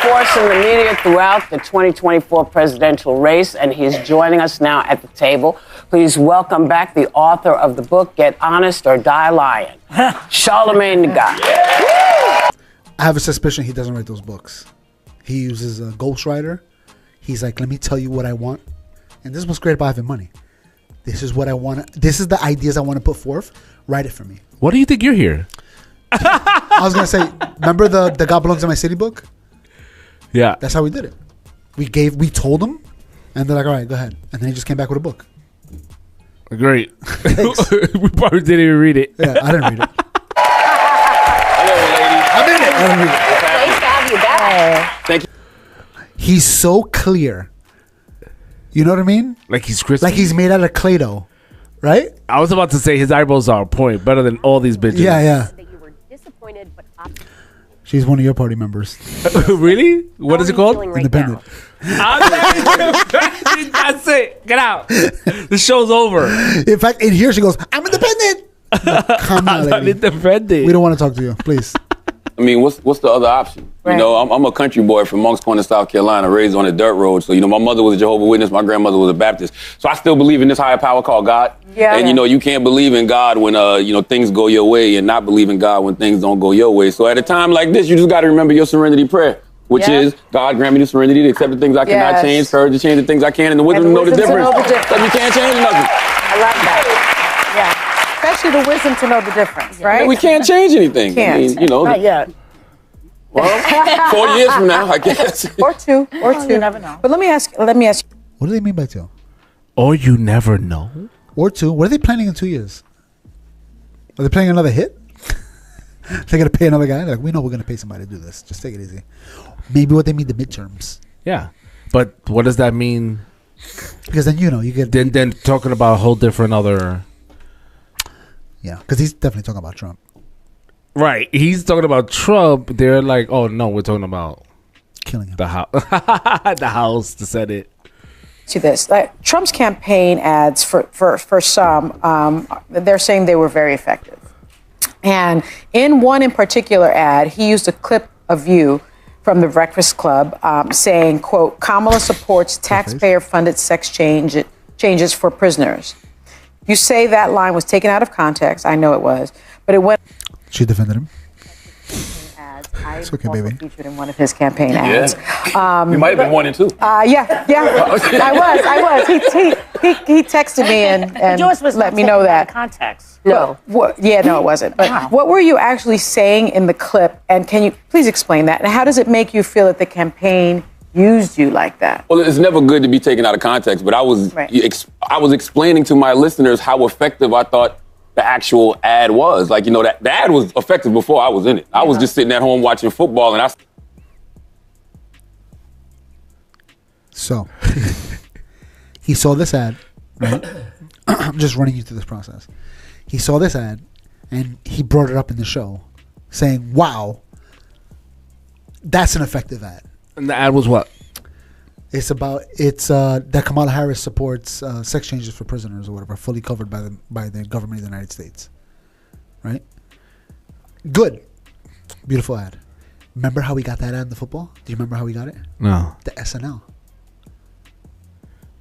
force in the media throughout the 2024 presidential race, and he's joining us now at the table. Please welcome back the author of the book, Get Honest or Die Lying, Charlamagne the Guy. I have a suspicion he doesn't write those books. He uses a ghostwriter. He's like, let me tell you what I want. And this is what's great about having money. This is what I want. This is the ideas I want to put forth. Write it for me. What do you think you're here? I was going to say, remember the God Belongs in My City book? Yeah. That's how we did it. We told him, and they're like, all right, go ahead. And then he just came back with a book. Great. We probably didn't even read it. Yeah, I didn't read it. Hello, ladies. I'm in it. I didn't read it. Nice to have you back. Thank you. He's so clear. You know what I mean? Like he's crispy. Like he's made out of Clay dough, right? I was about to say his eyebrows are on point, better than all these bitches. Yeah, yeah. That you were disappointed, but She's one of your party members. Really? What is it called? Independent. That's it. Get out. The show's over. In fact, in here she goes, I'm independent. Come on, I'm lady. independent. We don't want to talk to you, please. I mean, what's the other option? Right. You know, I'm a country boy from Moncks Corner, South Carolina, raised on a dirt road. So, you know, my mother was a Jehovah's Witness, my grandmother was a Baptist. So I still believe in this higher power called God. Yeah. And, you know, you can't believe in God when, you know, things go your way and not believe in God when things don't go your way. So at a time like this, you just got to remember your serenity prayer, which is, God grant me the serenity to accept the things I cannot change, courage to change the things I can, and the wisdom to know the difference. Because you can't change nothing. I love that. Yeah. Especially the wisdom to know the difference, right? I mean, we can't change anything. Can't. I mean, you know. Not yet. Well, 4 years from now, I guess. Or two. You never know. But let me ask you. What do they mean by two? Or you never know. Or two? What are they planning in 2 years? Are they planning another hit? They're going to pay another guy? They're like, we know we're going to pay somebody to do this. Just take it easy. Maybe what they mean the midterms. Yeah. But what does that mean? Because then, you know, you get... Then talking about a whole different other... Yeah, because he's definitely talking about Trump. Right. He's talking about Trump. They're like, oh, no, we're talking about... Killing him. The house. The House, the Senate. To this, like Trump's campaign ads for some, they're saying they were very effective. And in one in particular ad, he used a clip of you from the Breakfast Club saying, quote, Kamala supports taxpayer-funded sex changes for prisoners. You say that line was taken out of context. I know it was, but it went. She defended him. It's okay, baby. Featured in one of his campaign ads. You might have been 1 and 2. Yeah. I was. He texted me and Yours was let me know that. Context. No. No, it wasn't. But what were you actually saying in the clip? And can you please explain that? And how does it make you feel that the campaign used you like that? Well, it's never good to be taken out of context, but I was explaining to my listeners how effective I thought the actual ad was. Like, you know, that the ad was effective before I was in it. I was just sitting at home watching football, and So, he saw this ad, right? I'm just running you through this process. He saw this ad, and he brought it up in the show, saying, wow, that's an effective ad. And the ad was what? It's that Kamala Harris supports sex changes for prisoners or whatever, fully covered by the government of the United States. Right? Good. Beautiful ad. Remember how we got that ad in the football? Do you remember how we got it? No. The SNL.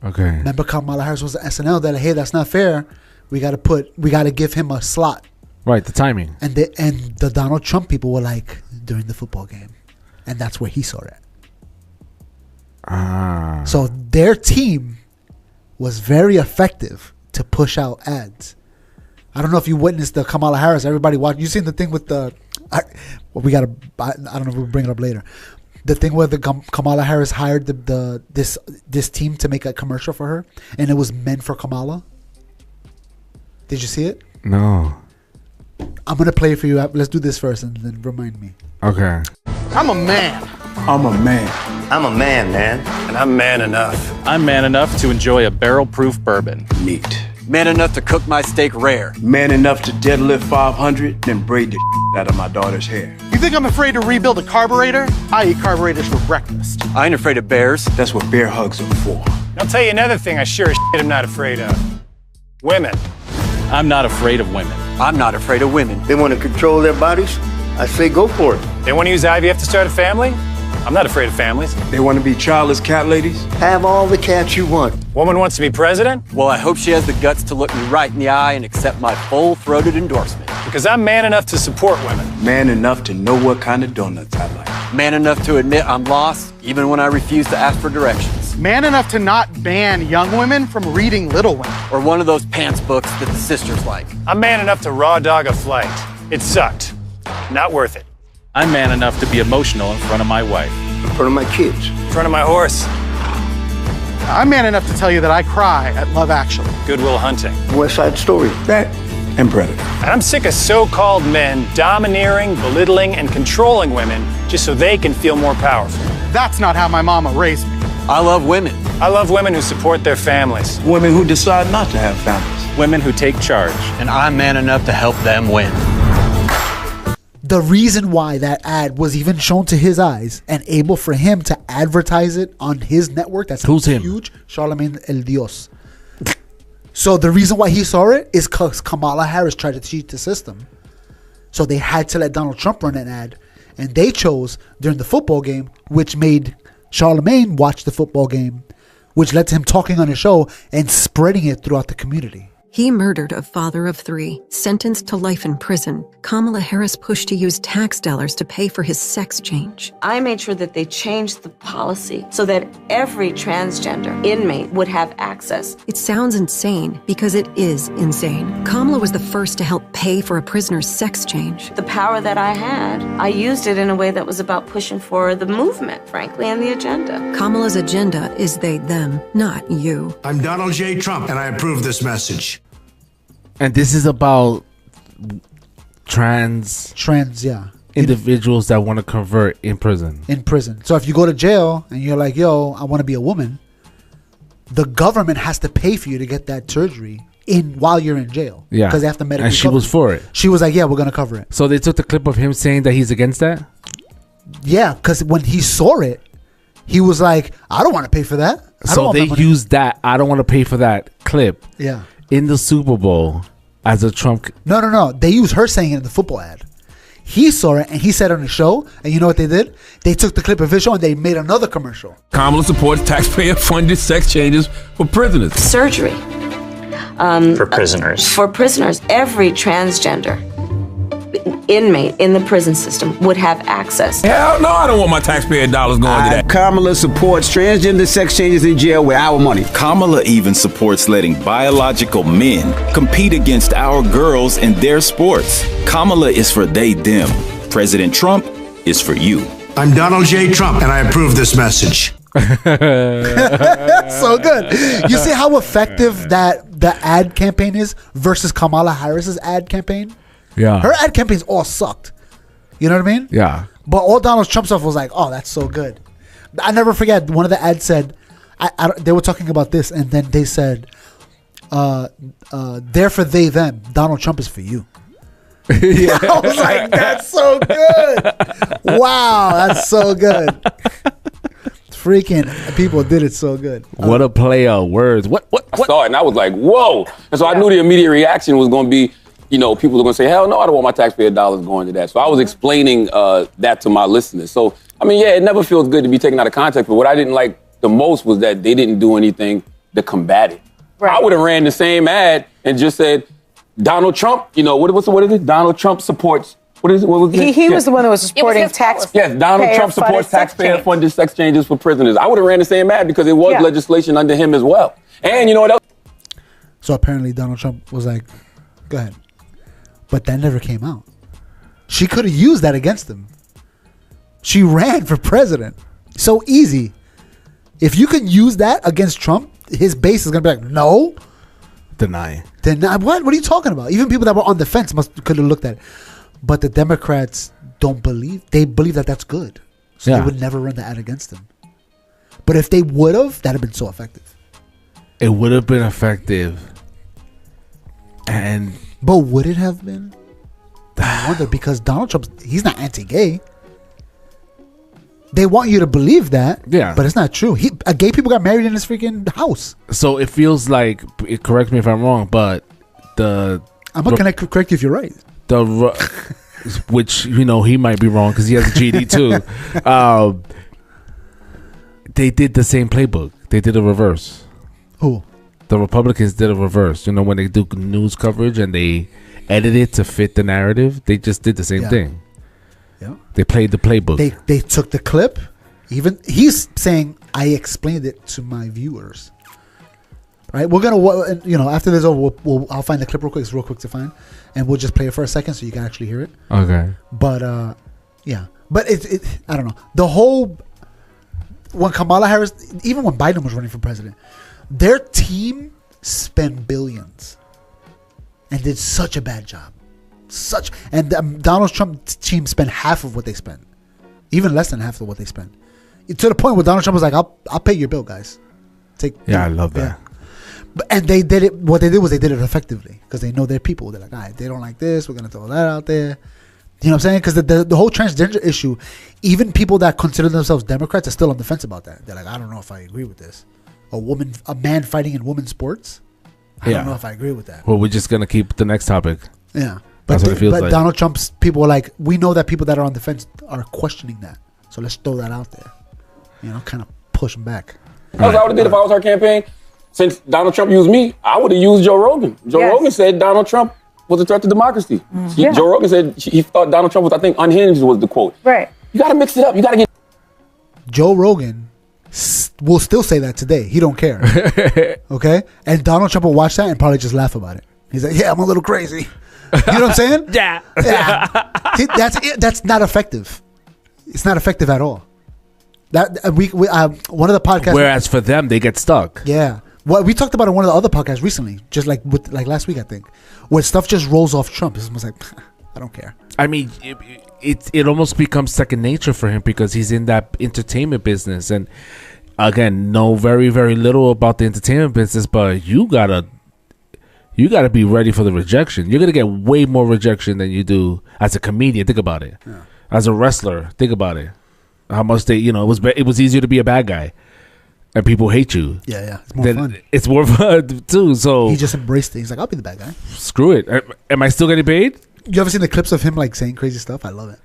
Okay. Remember Kamala Harris was the SNL that, hey, that's not fair. We got to give him a slot. Right, the timing. And the Donald Trump people were like, during the football game. And that's where he saw it. So their team was very effective to push out ads. I don't know if you witnessed the Kamala Harris. Everybody watched. You seen the thing with the? I don't know if we'll bring it up later. The thing where the Kamala Harris hired this team to make a commercial for her, and it was meant for Kamala. Did you see it? No. I'm gonna play it for you. Let's do this first, and then remind me. Okay. I'm a man. I'm a man. I'm a man, man. And I'm man enough. I'm man enough to enjoy a barrel-proof bourbon. Neat. Man enough to cook my steak rare. Man enough to deadlift 500, then braid the out of my daughter's hair. You think I'm afraid to rebuild a carburetor? I eat carburetors for breakfast. I ain't afraid of bears. That's what bear hugs are for. I'll tell you another thing I sure as shit am not afraid of. Women. I'm not afraid of women. I'm not afraid of women. They want to control their bodies? I say go for it. They want to use IVF to start a family? I'm not afraid of families. They want to be childless cat ladies? Have all the cats you want. Woman wants to be president? Well, I hope she has the guts to look me right in the eye and accept my full-throated endorsement. Because I'm man enough to support women. Man enough to know what kind of donuts I like. Man enough to admit I'm lost, even when I refuse to ask for directions. Man enough to not ban young women from reading Little Women. Or one of those pants books that the sisters like. I'm man enough to raw dog a flight. It sucked. Not worth it. I'm man enough to be emotional in front of my wife. In front of my kids. In front of my horse. I'm man enough to tell you that I cry at Love Actually. Good Will Hunting. West Side Story. That and Predator. And I'm sick of so-called men domineering, belittling, and controlling women just so they can feel more powerful. That's not how my mama raised me. I love women. I love women who support their families. Women who decide not to have families. Women who take charge. And I'm man enough to help them win. The reason why that ad was even shown to his eyes and able for him to advertise it on his network, that's Who's him? huge, Charlamagne el Dios. So the reason why he saw it is because Kamala Harris tried to cheat the system. So they had to let Donald Trump run an ad. And they chose during the football game, which made Charlemagne watch the football game, which led to him talking on his show and spreading it throughout the community. He murdered a father of 3, sentenced to life in prison. Kamala Harris pushed to use tax dollars to pay for his sex change. I made sure that they changed the policy so that every transgender inmate would have access. It sounds insane because it is insane. Kamala was the first to help pay for a prisoner's sex change. The power that I had, I used it in a way that was about pushing for the movement, frankly, and the agenda. Kamala's agenda is they, them, not you. I'm Donald J. Trump, and I approve this message. And this is about trans Yeah. individuals that want to convert in prison. In prison. So if you go to jail and you're like, yo, I want to be a woman, the government has to pay for you to get that surgery while you're in jail. Yeah. Because they have to medically And she cover was it. for it. She was like, yeah, we're going to cover it. So they took the clip of him saying that he's against that? Yeah, because when he saw it, he was like, I don't want to pay for that. So they used that, I don't want to pay for that clip. Yeah. In the Super Bowl as a Trump. No. They used her saying it in the football ad. He saw it and he said it on the show. And you know what they did? They took the clip of his show and they made another commercial. Kamala supports taxpayer-funded sex changes for prisoners. Surgery. For prisoners. For prisoners, every transgender inmate in the prison system would have access. Hell no, I don't want my taxpayer dollars going to that. Kamala supports transgender sex changes in jail with our money. Kamala even supports letting biological men compete against our girls in their sports. Kamala is for they, them. President Trump is for you. I'm Donald J. Trump, and I approve this message. So good. You see how effective that the ad campaign is versus Kamala Harris's ad campaign? Yeah. Her ad campaigns all sucked. You know what I mean? Yeah. But all Donald Trump stuff was like, oh, that's so good. I never forget, one of the ads said, they were talking about this, and then they said, they're for they, them. Donald Trump is for you. Yeah. I was like, that's so good. Wow, that's so good. Freaking people did it so good. What a play of words. What? I saw it and I was like, whoa. And so I knew the immediate reaction was going to be, people are going to say, hell no, I don't want my taxpayer dollars going to that. So I was explaining that to my listeners. So, it never feels good to be taken out of context. But what I didn't like the most was that they didn't do anything to combat it. Right. I would have ran the same ad and just said, Donald Trump, what is it? Donald Trump supports. What is it? What was it? He was the one that was supporting tax. Yes, Donald Trump supports taxpayer-funded sex changes for prisoners. I would have ran the same ad because it was legislation under him as well. And you know what else? So apparently Donald Trump was like, go ahead. But that never came out. She could have used that against him. She ran for president. So easy. If you can use that against Trump, his base is going to be like, no. Deny. What are you talking about? Even people that were on the fence could have looked at it. But the Democrats don't believe. They believe that that's good. So they would never run the ad against him. But if they would have, that would have been so effective. It would have been effective. But would it have been? I wonder, because Donald Trump, he's not anti-gay. They want you to believe that. Yeah. But it's not true. Gay people got married in his freaking house. So it feels like, correct me if I'm wrong, but I'm not going to correct you if you're right. Which, he might be wrong because he has a GD too. they did the same playbook. They did a reverse. Who? The Republicans did a reverse. You know, when they do news coverage and they edit it to fit the narrative, they just did the same thing. Yeah. They played the playbook. They took the clip. Even he's saying, I explained it to my viewers. Right? We're gonna, after this over, I'll find the clip real quick. It's real quick to find, and we'll just play it for a second so you can actually hear it. Okay. But yeah. But it I don't know. The whole when Kamala Harris, even when Biden was running for president, their team spent billions and did such a bad job. And Donald Trump's team spent half of what they spent, even less than half of what they spent. To the point where Donald Trump was like, "I'll pay your bill, guys." I love that. And they did it. What they did was they did it effectively because they know their people. They're like, all right, they don't like this. We're gonna throw that out there. You know what I'm saying? Because the whole transgender issue, even people that consider themselves Democrats are still on the fence about that. They're like, I don't know if I agree with this. A man fighting in women's sports. I don't know if I agree with that. Well, we're just gonna keep the next topic. Yeah, that's what it feels like. Donald Trump's people are like, we know that people that are on the fence are questioning that, so let's throw that out there. Kind of push them back. That's what I would have did if I was her campaign. Since Donald Trump used me, I would have used Joe Rogan. Joe Rogan said Donald Trump was a threat to democracy. Joe Rogan said he thought Donald Trump was, I think, unhinged was the quote. Right. You got to mix it up. You got to get... Joe Rogan will still say that today. He don't care. Okay? And Donald Trump will watch that and probably just laugh about it. He's like, yeah, I'm a little crazy. You know what I'm saying? Yeah. That's not effective. It's not effective at all. That we one of the podcasts. Whereas for them, they get stuck. Yeah. Well, we talked about it in one of the other podcasts recently, just like last week, I think, where stuff just rolls off Trump. It's almost like, I don't care. I mean, it almost becomes second nature for him because he's in that entertainment business, and again, know very, very little about the entertainment business. But you gotta be ready for the rejection. You're gonna get way more rejection than you do as a comedian. Think about it. Yeah. As a wrestler, think about it. How much they, it was easier to be a bad guy. And people hate you. Yeah. It's more fun. It's more fun too. So he just embraced it. He's like, I'll be the bad guy. Screw it. Am I still getting paid? You ever seen the clips of him like saying crazy stuff? I love it.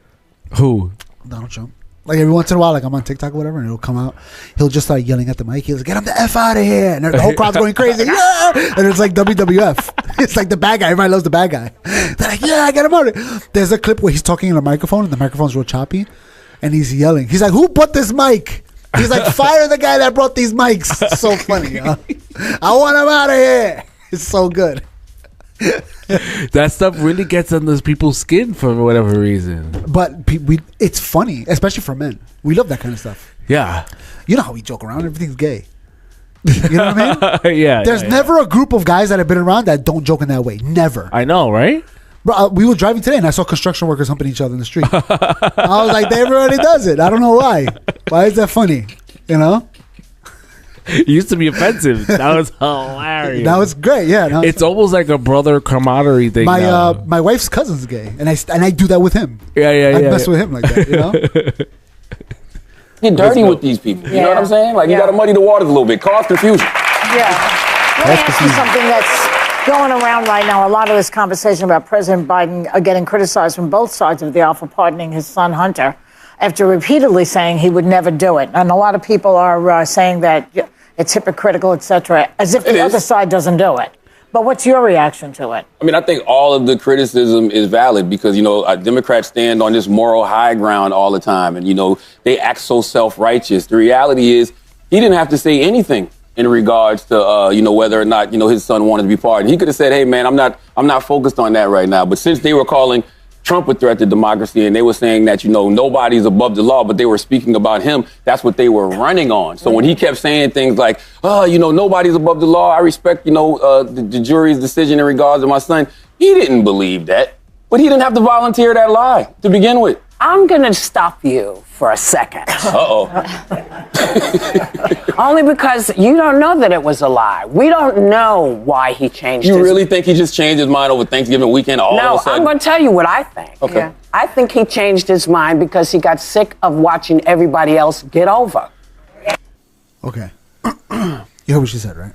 Who? Donald Trump. Like every once in a while, like I'm on TikTok or whatever, and it'll come out. He'll just start yelling at the mic. He'll like, get him the F out of here. And the whole crowd's going crazy. Yeah! And it's like WWF. It's like the bad guy. Everybody loves the bad guy. They're like, yeah, get him out of here. There's a clip where he's talking in a microphone, and the microphone's real choppy. And he's yelling. He's like, who bought this mic? He's like, fire the guy that brought these mics. It's so funny, huh? I want him out of here. It's so good. That stuff really gets under people's skin for whatever reason. But it's funny, especially for men. We love that kind of stuff. Yeah. You know how we joke around. Everything's gay. You know what I mean? Yeah. There's never a group of guys that have been around that don't joke in that way. Never. I know, right? Bro, we were driving today and I saw construction workers humping each other in the street. I was like, everybody does it. I don't know why. Why is that funny? It used to be offensive. That was hilarious. That was great. Yeah, it's almost like a brother camaraderie thing. My wife's cousin's gay, and I do that with him. Yeah. I mess with him like that. Get dirty with these people. You know what I'm saying? Like you got to muddy the waters a little bit, cause confusion. Yeah. Let me ask you something that's going around right now. A lot of this conversation about President Biden getting criticized from both sides of the aisle for pardoning his son Hunter, after repeatedly saying he would never do it. And a lot of people are saying that it's hypocritical, etc., as if the other side doesn't do it. But what's your reaction to it? I mean, I think all of the criticism is valid because, Democrats stand on this moral high ground all the time. And, they act so self-righteous. The reality is he didn't have to say anything in regards to, whether or not, his son wanted to be pardoned. He could have said, hey, man, I'm not focused on that right now. But since they were calling Trump a threat to democracy, and they were saying that, nobody's above the law, but they were speaking about him. That's what they were running on. So when he kept saying things like, nobody's above the law, I respect, the jury's decision in regards to my son, he didn't believe that. But he didn't have to volunteer that lie to begin with. I'm going to stop you for a second. Uh-oh. Only because you don't know that it was a lie. We don't know why he changed You really think he just changed his mind over Thanksgiving weekend all of a sudden? No, I'm going to tell you what I think. Okay. Yeah. I think he changed his mind because he got sick of watching everybody else get over. Okay. You heard what she said, right?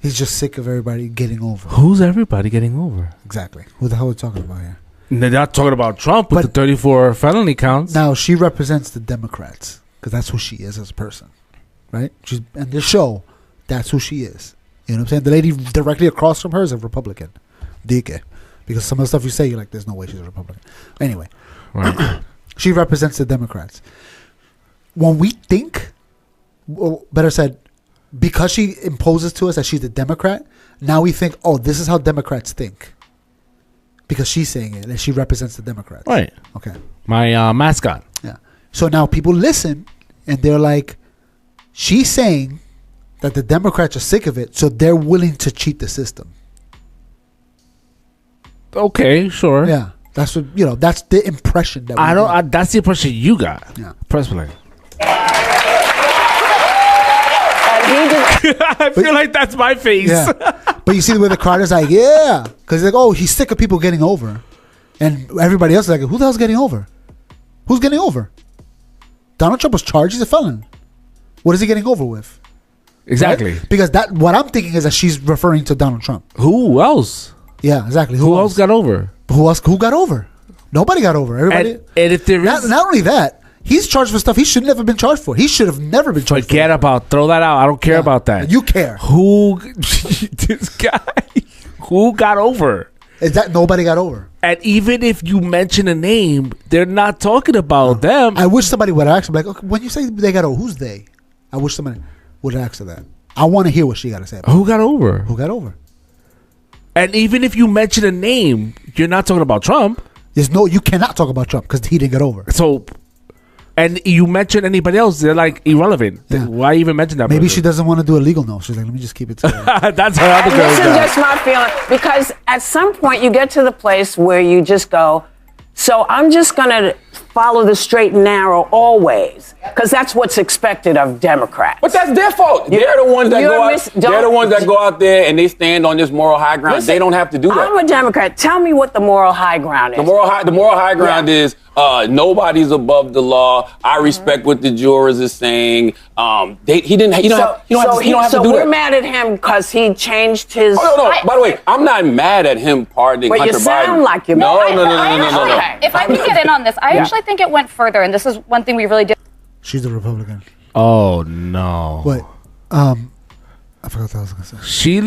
He's just sick of everybody getting over. Who's everybody getting over? Exactly. Who the hell are we talking about here? They're not talking about Trump with the 34 felony counts. Now, she represents the Democrats. because that's who she is as a person, right? She's and this show, that's who she is. You know what I'm saying? The lady directly across from her is a Republican, Dike, because some of the stuff you say, you're like, there's no way she's a Republican. Anyway, right. She represents the Democrats. When we think, well, better said, because she imposes to us that she's a Democrat, now we think, oh, this is how Democrats think. Because she's saying it, and she represents the Democrats. Right. Okay. My mascot. Yeah. So now people listen, and they're like, she's saying that the Democrats are sick of it, so they're willing to cheat the system. Okay, sure. Yeah. That's what, that's the impression that we get. That's the impression you got. Yeah. Press play. I feel like that's my face. Yeah. But you see the way the crowd is like, yeah. Because like, oh, he's sick of people getting over. And everybody else is like, who the hell's getting over? Who's getting over? Donald Trump was charged. He's a felon. What is he getting over with? Exactly. Right? Because what I'm thinking is that she's referring to Donald Trump. Who else? Yeah, exactly. Who else got over? Who got over? Nobody got over. Everybody. And if there is... Not only that, he's charged for stuff he should never been charged for. He should have never been charged for. Forget about... Throw that out. I don't care about that. You care. Who... This guy... Who got over? Is that nobody got over? And even if you mention a name, they're not talking about them. I wish somebody would ask him, like, okay, when you say they got over, who's they? I wish somebody would ask her that. I want to hear what she got to say about Who got over? Who got over? And even if you mention a name, you're not talking about Trump. You cannot talk about Trump because he didn't get over. So, and you mention anybody else, they're like irrelevant. Yeah. Why even mention that? Maybe person? she doesn't want to do a legal no. She's like, let me just keep it to That's her other girl. This is just my feeling. Because at some point you get to the place where you just go, so I'm just going to follow the straight and narrow always. Because that's what's expected of Democrats. But that's their fault. They're the ones that go out. They're the ones that go out there and they stand on this moral high ground. They don't have to do that. I'm a Democrat. Tell me what the moral high ground is. The moral high ground is nobody's above the law. I respect what the jurors is saying. He don't have to do that. So we're mad at him because he changed his. Oh, no. By the way, I'm not mad at him pardoning Hunter Biden. But you sound like you're mad. No. Okay. If I can get in on this, I actually think it went further, and this is one thing we really did. She's a Republican. Oh no! What? I forgot what I was going to say. She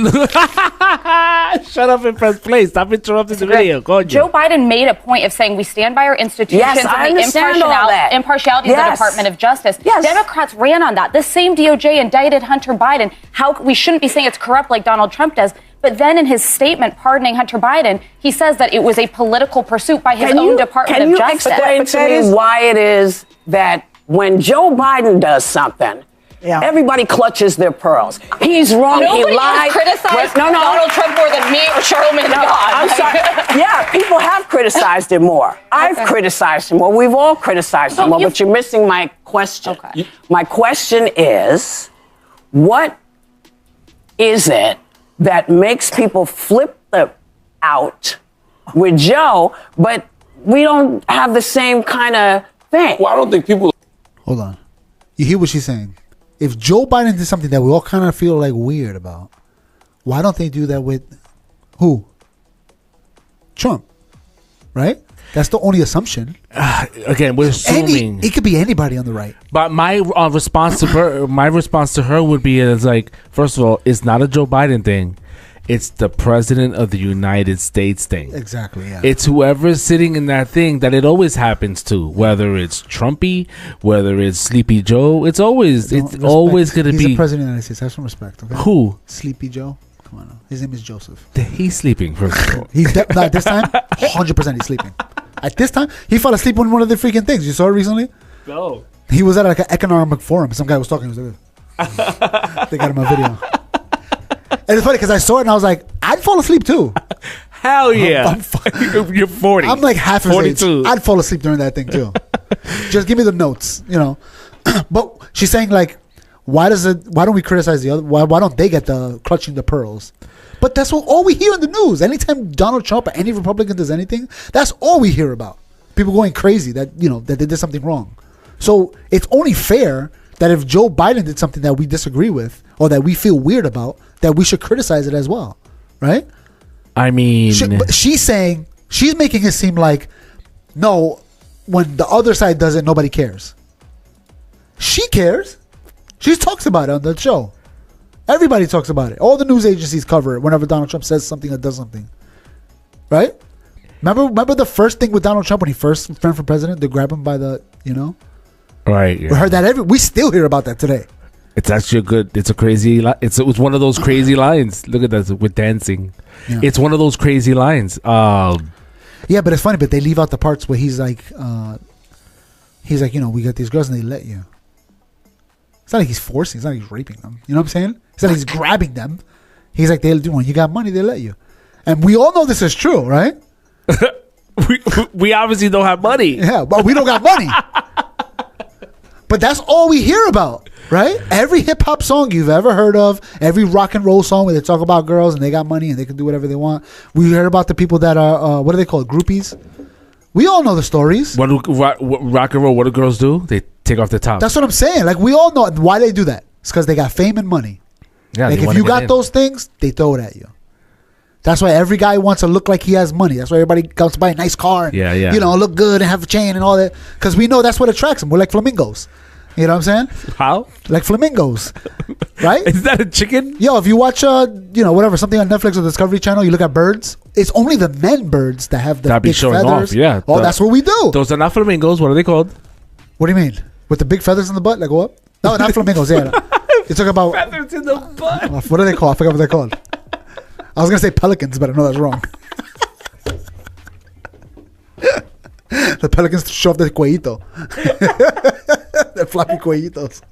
shut up and press play. Stop interrupting the video. Go on, Joe Biden made a point of saying we stand by our institutions and the impartiality of the Department of Justice. Yes. Democrats ran on that. The same DOJ indicted Hunter Biden. How we shouldn't be saying it's corrupt like Donald Trump does. But then in his statement pardoning Hunter Biden, he says that it was a political pursuit by his own Department of Justice. Can you explain to me why it is that when Joe Biden does something, everybody clutches their pearls? He's wrong. Nobody he lied. has criticized Donald Trump more than me or Charlamagne. I'm sorry. Yeah, people have criticized him more. I've criticized him more. We've all criticized him more. But you're missing my question. Okay. My question is, what is it that makes people flip out with Joe, but we don't have the same kind of thing? Well, I don't think people... Hold on. You hear what she's saying? If Joe Biden did something that we all kind of feel like weird about, why don't they do that with who? Trump, right? That's the only assumption. Again, we're assuming it could be anybody on the right. But my response to her, would be is like, first of all, it's not a Joe Biden thing. It's the president of the United States thing. Exactly, yeah. It's whoever's sitting in that thing that it always happens to. Whether it's Trumpy, whether it's Sleepy Joe, it's always going to be. He's the president of the United States. Have some respect, okay? Who? Sleepy Joe. Come on now. His name is Joseph. He's sleeping, first of all. At this time, 100% he's sleeping. At this time, he fell asleep on one of the freaking things. You saw it recently? No. He was at like an economic forum. Some guy was talking. He was like, they got him on video. And it's funny because I saw it and I was like, I'd fall asleep too. Hell yeah. You're 40. I'm like half his 42. age. I'd fall asleep during that thing too. Just give me the notes, But she's saying like, why don't we criticize the other? Why don't they get the clutching the pearls? But that's all we hear in the news. Anytime Donald Trump or any Republican does anything, that's all we hear about. People going crazy that that they did something wrong. So it's only fair that if Joe Biden did something that we disagree with or that we feel weird about, that we should criticize it as well, right? I mean, she's making it seem like, no, when the other side does it, nobody cares. She cares. She talks about it on the show. Everybody talks about it. All the news agencies cover it whenever Donald Trump says something or does something. Right? Remember the first thing with Donald Trump when he first ran for president? They grab him by the, Right. Yeah. We heard that we still hear about that today. It's actually it's a crazy it was one of those crazy lines. Look at that with dancing. Yeah. It's one of those crazy lines. Yeah, but it's funny, but they leave out the parts where he's like, we got these girls and they let you. It's not like he's forcing. It's not like he's raping them. You know what I'm saying? It's not like he's grabbing them. He's like, they'll do when you got money, they let you. And we all know this is true, right? we obviously don't have money. Yeah, but we don't got money. But that's all we hear about, right? Every hip hop song you've ever heard of, every rock and roll song where they talk about girls and they got money and they can do whatever they want. We heard about the people that are, what are they called? Groupies? We all know the stories. What rock and roll, what do girls do? They take off their top. That's what I'm saying. Like, we all know why they do that. It's because they got fame and money. Yeah, like, if you got those things, they throw it at you. That's why every guy wants to look like he has money. That's why everybody comes to buy a nice car and, look good and have a chain and all that. Because we know that's what attracts them. We're like flamingos. You know what I'm saying? How? Like flamingos. Right? Is that a chicken? Yo, if you watch, whatever, something on Netflix or Discovery Channel, you look at birds. It's only the men birds that have the big feathers. Off, yeah. Oh, that's what we do. Those are not flamingos. What are they called? What do you mean? With the big feathers in the butt? Like what? No, not flamingos. Yeah. You're talking about feathers in the butt. What are they called? I forgot what they're called. I was going to say pelicans, but I know that's wrong. The pelicans show off their cuellito. Their floppy cuellitos.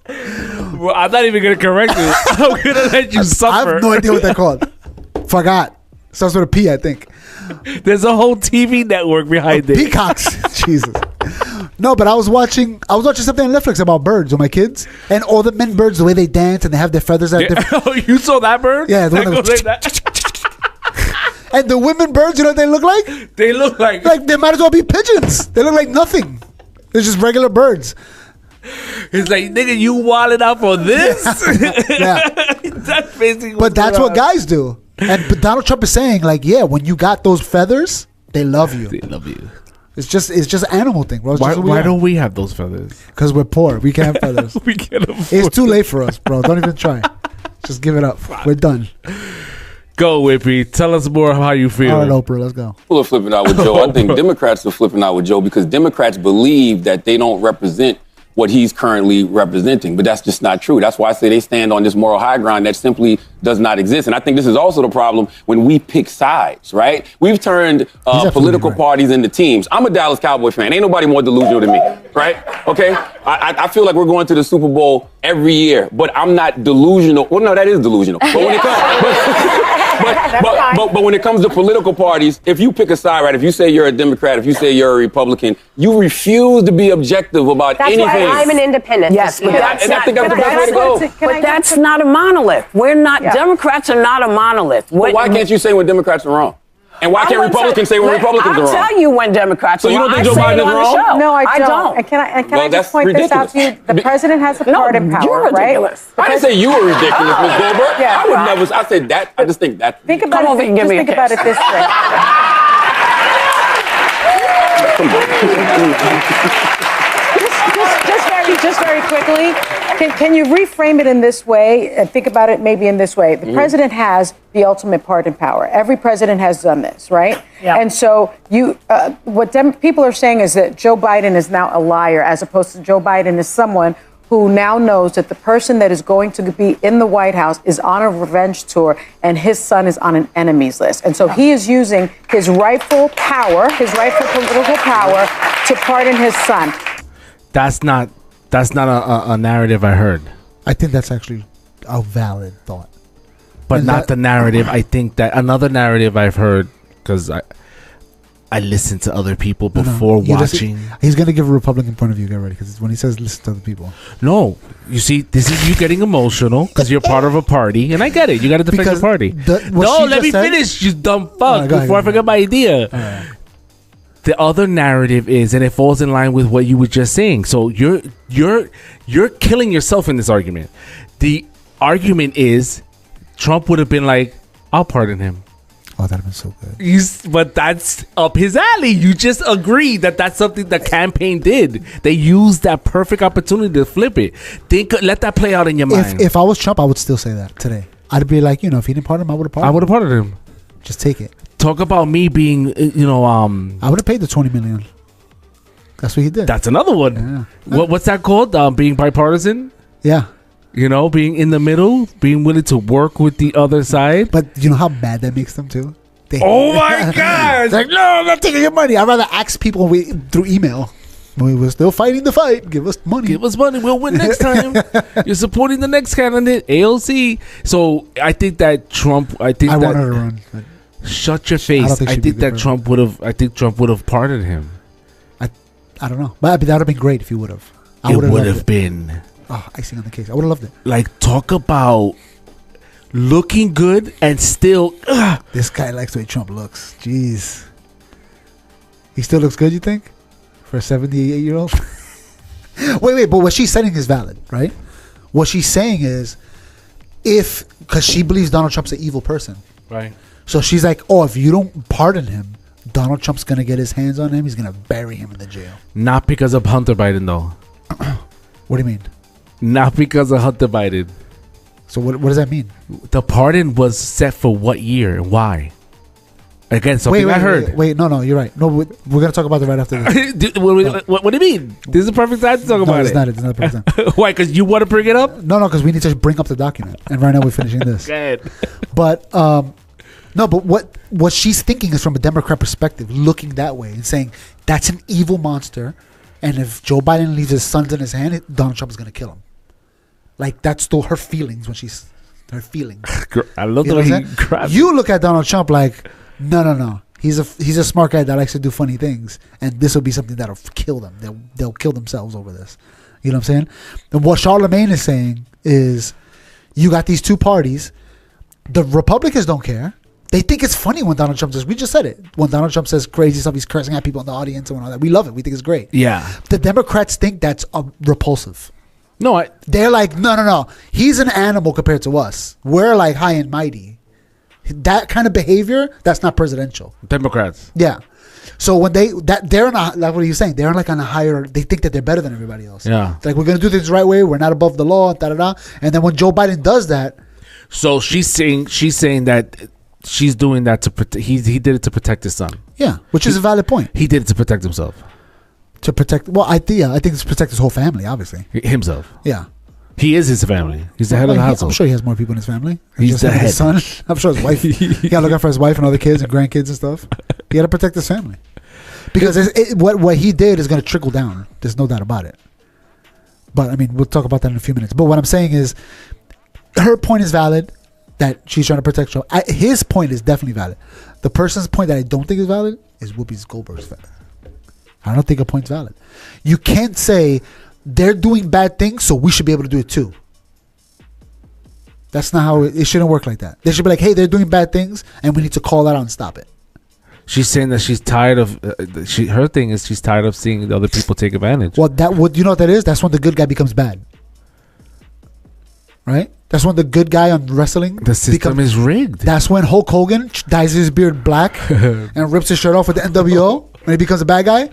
Well, I'm not even going to correct you. I'm going to let you suffer. I have no idea what they're called. Forgot. Starts with a P, I think. There's a whole TV network behind it. Peacocks. Jesus. No, but I was watching something on Netflix about birds with my kids, and all the men birds, the way they dance and they have their feathers out. Oh, you saw that bird? Yeah, the one that goes like that. And the women birds, you know what they look like? They look like they might as well be pigeons. They look like nothing. They're just regular birds. It's like, nigga, you wilding out for this? Yeah. That's basically. But that's what guys do. But Donald Trump is saying, like, yeah, when you got those feathers, they love you. They love you. It's just an animal thing, bro. Why don't we have those feathers? Because we're poor. We can't have feathers. We can't afford. It's too late for us, bro. Don't even try. Just give it up. We're done. Go, Whippy. Tell us more of how you feel. All right, Oprah, let's go. People are flipping out with Joe. I think Democrats are flipping out with Joe because Democrats believe that they don't represent what he's currently representing. But that's just not true. That's why I say they stand on this moral high ground that simply does not exist. And I think this is also the problem when we pick sides, right? We've turned political parties into teams. I'm a Dallas Cowboy fan. Ain't nobody more delusional than me, right? Okay? I feel like we're going to the Super Bowl every year, but I'm not delusional. Well, no, that is delusional. But when it comes... But when it comes to political parties, if you pick a side, right, if you say you're a Democrat, if you say you're a Republican, you refuse to be objective about anything. That's why I'm an independent. Yes, but I think that's the best way to go. But that's not a monolith. We're not, Democrats are not a monolith. But why can't you say when Democrats are wrong? And why can't Republicans say when Republicans are wrong? I'll tell you when Democrats are wrong. So you don't think Joe Biden is wrong? No, I don't. And can I just point this out to you? The president has a pardon power, you're ridiculous. Right? I didn't say you were ridiculous, Ms. Goldberg. I would never. I said that. I just think that. Think about it. Just think about it this way. Just very quickly, can you reframe it in this way and think about it maybe in this way? The president has the ultimate pardon power. Every president has done this, right? Yeah. And so what people are saying is that Joe Biden is now a liar, as opposed to Joe Biden is someone who now knows that the person that is going to be in the White House is on a revenge tour and his son is on an enemies list. And so he is using his rightful political power to pardon his son. That's not a narrative I heard. I think that's actually a valid thought. But and not the narrative. I think that another narrative I've heard, because I listen to other people before watching. He's going to give a Republican point of view. Get ready, because when he says listen to other people. No, you see, this is you getting emotional because you're part of a party, and I get it. You got to defend your party. No, let me finish, you dumb fuck, before I forget my idea. The other narrative is, and it falls in line with what you were just saying. So you're killing yourself in this argument. The argument is Trump would have been like, I'll pardon him. Oh, that'd have been so good. But that's up his alley. You just agreed that that's something the campaign did. They used that perfect opportunity to flip it. Let that play out in your mind. If I was Trump, I would still say that today. I'd be like, if he didn't pardon him, I would have pardoned him. Just take it. Talk about me being, I would have paid the $20 million. That's what he did. That's another one. Yeah. What's that called? Being bipartisan? Yeah. Being in the middle, being willing to work with the other side. But you know how mad that makes them too? Oh my God! It's like, no, I'm not taking your money. I'd rather ask people through email. We're still fighting the fight. Give us money. Give us money. We'll win next time. You're supporting the next candidate, AOC. So I think that Trump. I want her to run. Shut your face. I think that Trump would have. I think Trump would have pardoned him. I don't know, but that would have been great if he would have. It would have been. Oh, icing on the cake. I would have loved it. Like, talk about looking good and still. This guy likes the way Trump looks. Jeez. He still looks good, you think? For a 78-year-old? Wait. But what she's saying is valid, right? What she's saying is, because she believes Donald Trump's an evil person. Right. So she's like, if you don't pardon him, Donald Trump's going to get his hands on him. He's going to bury him in the jail. Not because of Hunter Biden, though. What do you mean? Not because of Hunter Biden. So what does that mean? The pardon was set for what year and why? Again, something I heard. Wait, no, you're right. No, we're going to talk about that right after this. What do you mean? This is the perfect time to talk about it. It's not the perfect time. Why? Because you want to bring it up? No, because we need to bring up the document. And right now we're finishing this. Go ahead. But, no, but what she's thinking is from a Democrat perspective, looking that way and saying, that's an evil monster. And if Joe Biden leaves his sons in his hand, Donald Trump is going to kill him. Like, that's still her feelings when she's her feelings. I love the way he grabs. You look at Donald Trump like, no. He's a smart guy that likes to do funny things, and this will be something that'll kill them. They'll kill themselves over this. You know what I'm saying? And what Charlamagne is saying is, you got these two parties. The Republicans don't care. They think it's funny when Donald Trump says, we just said it, when Donald Trump says crazy stuff, he's cursing at people in the audience and all that. We love it. We think it's great. Yeah. The Democrats think that's repulsive. No, they're like, no. He's an animal compared to us. We're like high and mighty. That kind of behavior, that's not presidential. Democrats. Yeah. So when they're in a, like what are you saying? They're like on a higher, they think that they're better than everybody else. Yeah. It's like, we're going to do things the right way. We're not above the law, da-da-da. And then when Joe Biden does that. So she's saying that she's doing that to protect, he did it to protect his son. Yeah. Which is a valid point. He did it to protect himself. To protect, I think it's to protect his whole family, obviously. Himself. Yeah. He is his family. He's the head of the household. I'm sure he has more people in his family. He's the head. His son. I'm sure his wife. He got to look out for his wife and other kids and grandkids and stuff. He got to protect his family. Because what he did is going to trickle down. There's no doubt about it. But, I mean, we'll talk about that in a few minutes. But what I'm saying is, her point is valid, that she's trying to protect Trump. His point is definitely valid. The person's point that I don't think is valid is Whoopi Goldberg's valid. I don't think her point's valid. You can't say they're doing bad things, so we should be able to do it too. That's not how it shouldn't work like that. They should be like, hey, they're doing bad things, and we need to call that out and stop it. She's saying that she's tired of. Her thing is she's tired of seeing the other people take advantage. Well, you know what that is? That's when the good guy becomes bad. Right? That's when the good guy on wrestling. The system is rigged. That's when Hulk Hogan dyes his beard black and rips his shirt off with the NWO when he becomes a bad guy.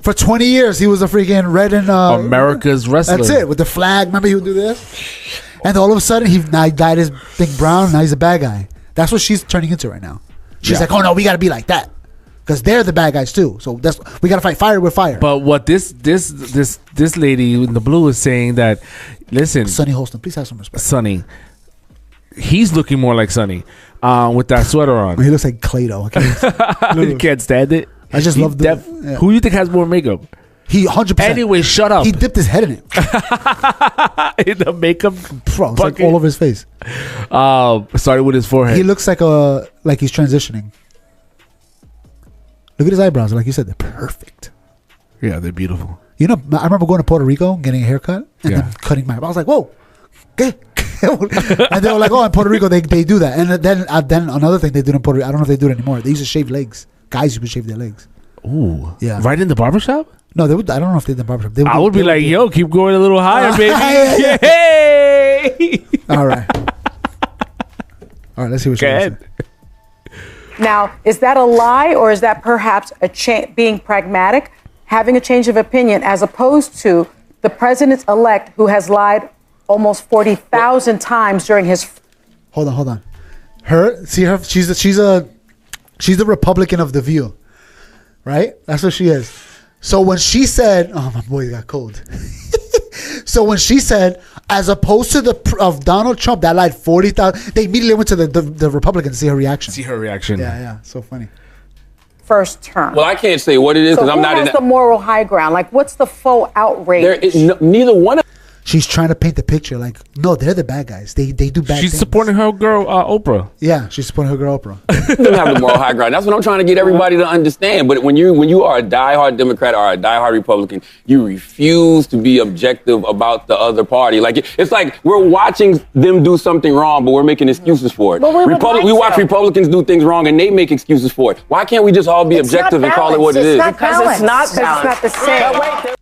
For 20 years, he was a freaking red and America's wrestler. That's it, with the flag. Remember, he would do this, and all of a sudden, he dyed his thing brown. And now he's a bad guy. That's what she's turning into right now. She's like, oh no, we got to be like that because they're the bad guys too. So we got to fight fire with fire. But what this lady in the blue is saying that, listen, Sonny Holston, please have some respect. Sonny, he's looking more like Sonny with that sweater on. He looks like Clado. You can't stand it. I just love the. Who do you think has more makeup? He 100%. Anyway, shut up. He dipped his head in it. In the makeup, bro, it's like all over his face. Started with his forehead. He looks like he's transitioning. Look at his eyebrows. Like you said, they're perfect. Yeah, they're beautiful. You know, I remember going to Puerto Rico, getting a haircut, and then cutting my. I was like, whoa, okay. And they were like, oh, in Puerto Rico they do that. And then another thing they do in Puerto Rico, I don't know if they do it anymore. They used to shave legs. Guys used to shave their legs. Ooh, yeah, right in the barbershop. No, they would. I don't know if they did the barbershop. I would be like, yo, keep going a little higher, baby. Hey! All right. Let's see what she has. Now, is that a lie, or is that perhaps being pragmatic, having a change of opinion, as opposed to the president-elect who has lied almost 40,000 times during his... Hold on. She's the Republican of The View, right? That's what she is. So when she said, oh, my boy got cold. So when she said, as opposed to of Donald Trump that lied 40,000, they immediately went to the Republicans to see her reaction. Yeah, so funny. First term. Well, I can't say what it is because I'm not in the moral high ground. Like, what's the faux outrage? Neither one of... She's trying to paint the picture like, no, they're the bad guys. They do bad things. She's supporting her girl, Oprah. Yeah, she's supporting her girl, Oprah. Doesn't have the moral high ground. That's what I'm trying to get everybody to understand. But when you are a diehard Democrat or a diehard Republican, you refuse to be objective about the other party. Like, it's like we're watching them do something wrong, but we're making excuses for it. We watch Republicans do things wrong, and they make excuses for it. Why can't we just all be objective and call it what it is? Because it's not balanced. It's not the same.